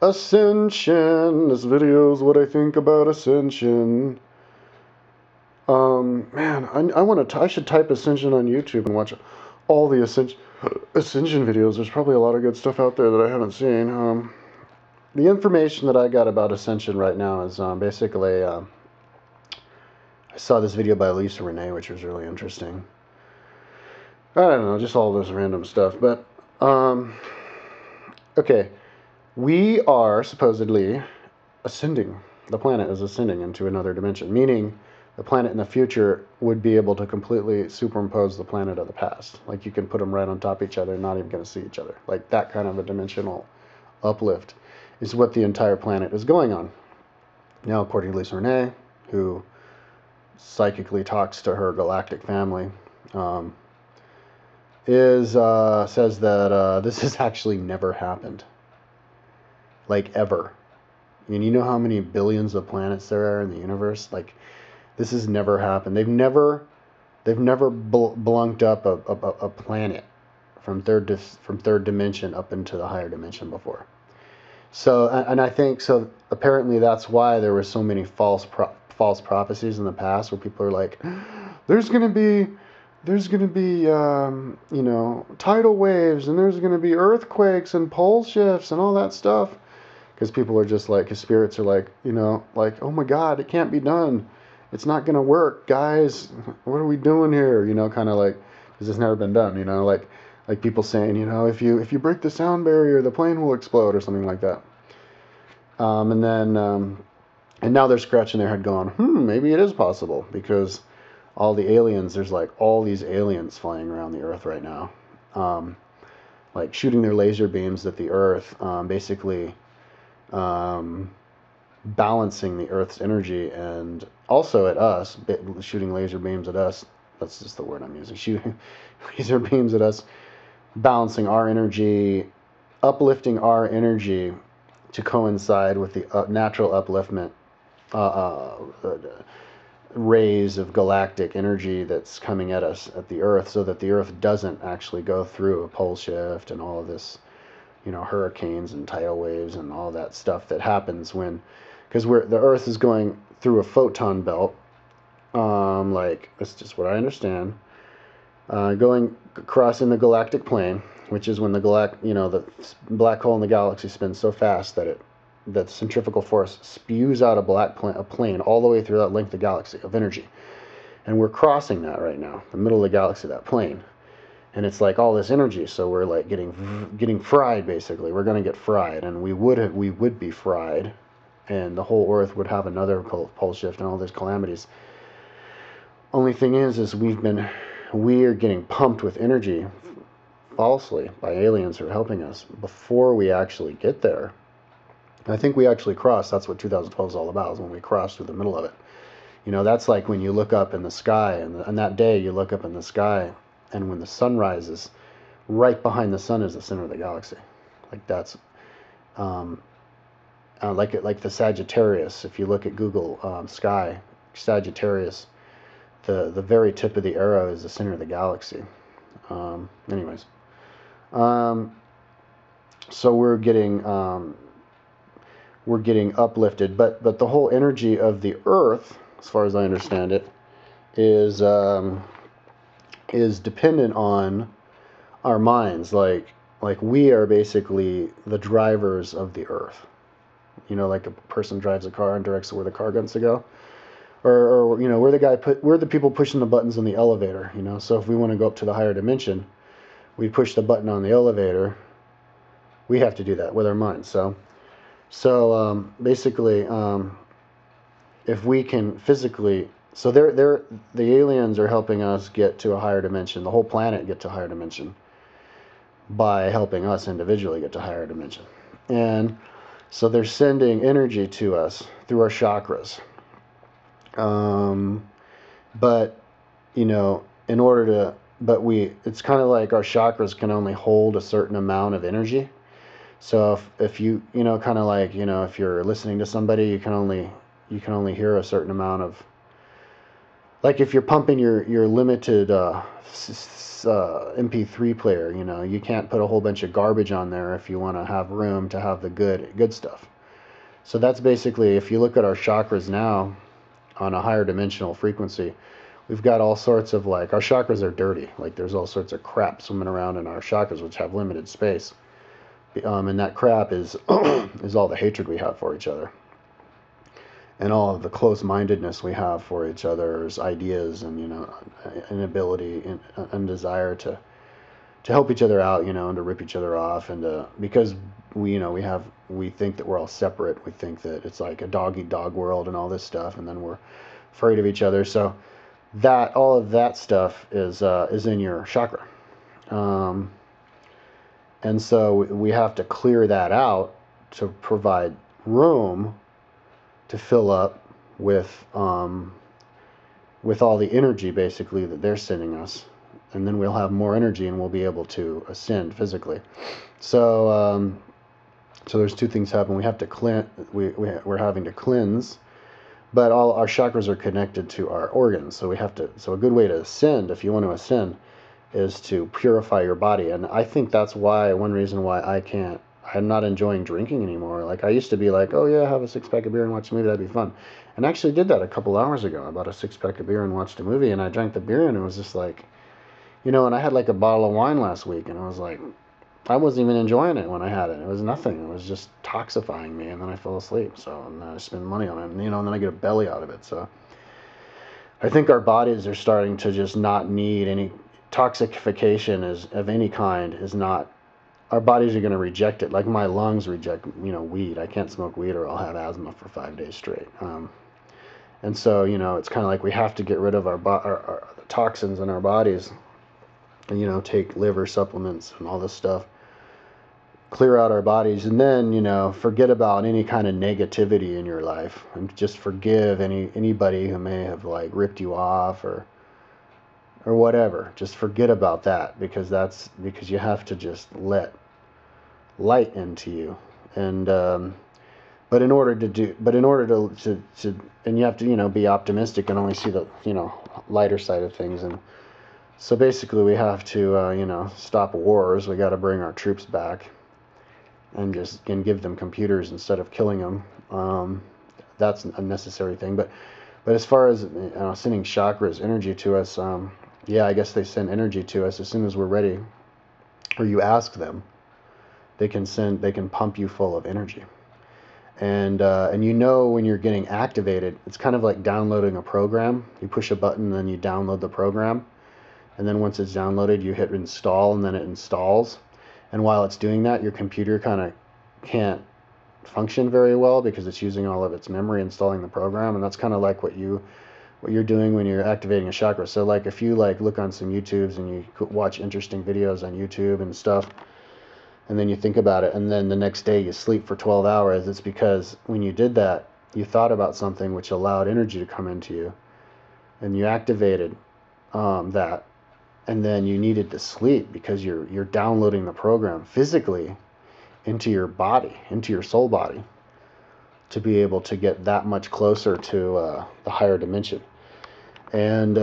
Ascension. This video is what I think about Ascension. Man, I want to. I should type Ascension on YouTube and watch all the Ascension videos. There's probably a lot of good stuff out there that I haven't seen. The information that I got about Ascension right now is basically. I saw this video by Lisa Renee, which was really interesting. I don't know, just all this random stuff. But okay, we are supposedly ascending. The planet is ascending into another dimension, meaning the planet in the future would be able to completely superimpose the planet of the past. Like you can put them right on top of each other and not even going to see each other. Like that kind of a dimensional uplift is what the entire planet is going on. Now, according to Lisa Renee, who psychically talks to her galactic family, says that this has actually never happened. Like ever. And you know how many billions of planets there are in the universe? Like, this has never happened. They've never blunked up a planet from third dimension up into the higher dimension before. So, and I think so. Apparently, that's why there were so many false prophecies in the past, where people are like, "There's gonna be tidal waves, and there's gonna be earthquakes and pole shifts and all that stuff." Because people are just like, his spirits are like, like, oh my God, it can't be done. It's not going to work, guys. What are we doing here? Kind of like, because it's never been done, like people saying, if you break the sound barrier, the plane will explode or something like that. And now they're scratching their head going, maybe it is possible, because all the aliens, there's like all these aliens flying around the earth right now, like shooting their laser beams at the earth, basically balancing the Earth's energy, and also at us, shooting laser beams at us. That's just the word I'm using. Shooting laser beams at us, balancing our energy, uplifting our energy to coincide with the natural upliftment rays of galactic energy that's coming at us at the Earth, so that the Earth doesn't actually go through a pole shift and all of this, hurricanes and tidal waves and all that stuff that happens because the Earth is going through a photon belt, like that's just what I understand, crossing the galactic plane, which is when the black hole in the galaxy spins so fast that the centrifugal force spews out a plane all the way through that length of galaxy of energy, and we're crossing that right now, the middle of the galaxy, that plane. And it's like all this energy, so we're like getting fried, basically. We're going to get fried, and we would be fried, and the whole Earth would have another pole shift and all these calamities. Only thing is we are getting pumped with energy falsely by aliens who are helping us before we actually get there. And I think we actually crossed. That's what 2012 is all about, is when we crossed through the middle of it. That's like when you look up in the sky, and that day you look up in the sky, and when the sun rises, right behind the sun is the center of the galaxy. Like that's, like the Sagittarius. If you look at Google sky, Sagittarius, the very tip of the arrow is the center of the galaxy. Anyways, so we're getting uplifted, but the whole energy of the Earth, as far as I understand it, is dependent on our minds. Like we are basically the drivers of the Earth. Like a person drives a car and directs where the car wants to go, or we're the people pushing the buttons on the elevator. So if we want to go up to the higher dimension, we push the button on the elevator. We have to do that with our minds. So basically, if we can physically, so the aliens are helping us get to a higher dimension, the whole planet get to a higher dimension, by helping us individually get to a higher dimension. And so they're sending energy to us through our chakras. But it's kind of like our chakras can only hold a certain amount of energy. So if you kind of like, if you're listening to somebody, you can only hear a certain amount like if you're pumping your limited MP3 player, you know, you can't put a whole bunch of garbage on there if you want to have room to have the good stuff. So that's basically, if you look at our chakras now on a higher dimensional frequency, we've got all sorts of, like, our chakras are dirty. Like, there's all sorts of crap swimming around in our chakras, which have limited space. And that crap is is all the hatred we have for each other, and all of the close-mindedness we have for each other's ideas, and, you know, inability and desire to help each other out, you know, and to rip each other off, and because we, you know, we think that we're all separate. We think that it's like a dog-eat-dog world and all this stuff, and then we're afraid of each other. So that, all of that stuff is in your chakra, and so we have to clear that out to provide room to fill up with all the energy, basically, that they're sending us, and then we'll have more energy and we'll be able to ascend physically. So so there's two things happen. We have to cleanse. We're having to cleanse, but all our chakras are connected to our organs. So we have to. So a good way to ascend, if you want to ascend, is to purify your body. And I think that's why, one reason why I'm not enjoying drinking anymore. Like, I used to be like, oh yeah, have a 6-pack of beer and watch a movie, that'd be fun. And I actually did that a couple hours ago. I bought a 6-pack of beer and watched a movie, and I drank the beer, and it was just like, you know, and I had like a bottle of wine last week, and I was like, I wasn't even enjoying it when I had it. It was nothing. It was just toxifying me, and then I fell asleep. So, and then I spend money on it, and, you know, and then I get a belly out of it. So I think our bodies are starting to just not need any toxification of any kind. Is not, our bodies are going to reject it. Like, my lungs reject, you know, weed. I can't smoke weed or I'll have asthma for 5 days straight. And so, you know, it's kind of like we have to get rid of our toxins in our bodies, and, you know, take liver supplements and all this stuff, clear out our bodies, and then, you know, forget about any kind of negativity in your life, and just forgive anybody who may have, like, ripped you off or whatever. Just forget about that, because you have to just let light into you. And but in order to and you have to, you know, be optimistic and only see the, you know, lighter side of things. And so basically we have to you know, stop wars. We got to bring our troops back and give them computers instead of killing them. That's a necessary thing. But as far as, sending chakras, energy to us, yeah, I guess they send energy to us as soon as we're ready, or you ask them. They can pump you full of energy. And you know, when you're getting activated, it's kind of like downloading a program. You push a button, and then you download the program. And then once it's downloaded, you hit install, and then it installs. And while it's doing that, your computer kind of can't function very well because it's using all of its memory installing the program. And that's kind of like what you're doing when you're activating a chakra. So, like, if you, like, look on some YouTubes and you watch interesting videos on YouTube and stuff, and then you think about it, and then the next day you sleep for 12 hours, it's because when you did that, you thought about something which allowed energy to come into you, and you activated that, and then you needed to sleep because you're downloading the program physically into your body, into your soul body, to be able to get that much closer to the higher dimension. And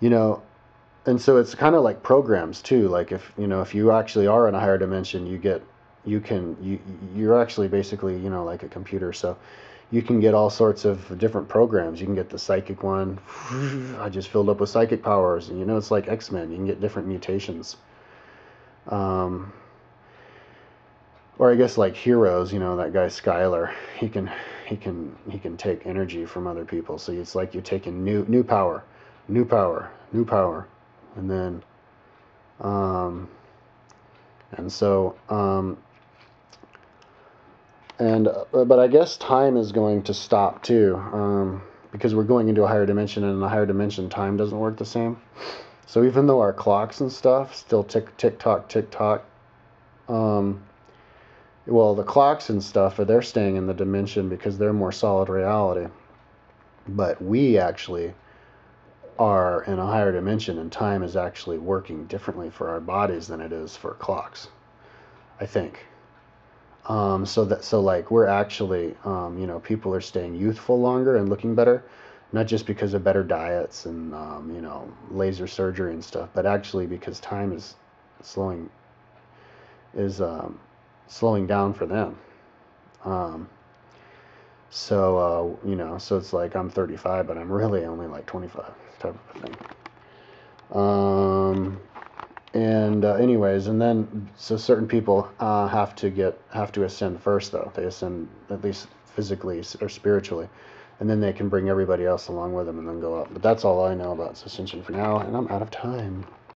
you know, and so it's kind of like programs too. Like, if you actually are in a higher dimension, you're actually basically, you know, like a computer. So you can get all sorts of different programs. You can get the psychic one. I just filled up with psychic powers, and, you know, it's like X-Men. You can get different mutations. Or I guess like heroes, you know, that guy Skylar, he can take energy from other people. So it's like you're taking new power, and then and so but I guess time is going to stop too, because we're going into a higher dimension, and in a higher dimension time doesn't work the same. So even though our clocks and stuff still tick tock, well, the clocks and stuff, they're staying in the dimension because they're more solid reality. But we actually are in a higher dimension, and time is actually working differently for our bodies than it is for clocks, I think. So like we're actually, people are staying youthful longer and looking better, not just because of better diets and laser surgery and stuff, but actually because time is slowing is slowing down for them. Um, so it's like I'm 35, but I'm really only like 25, type of a thing. And anyways, and then so certain people have to ascend first, though. They ascend at least physically or spiritually, and then they can bring everybody else along with them and then go up. But that's all I know about Ascension for now, and I'm out of time.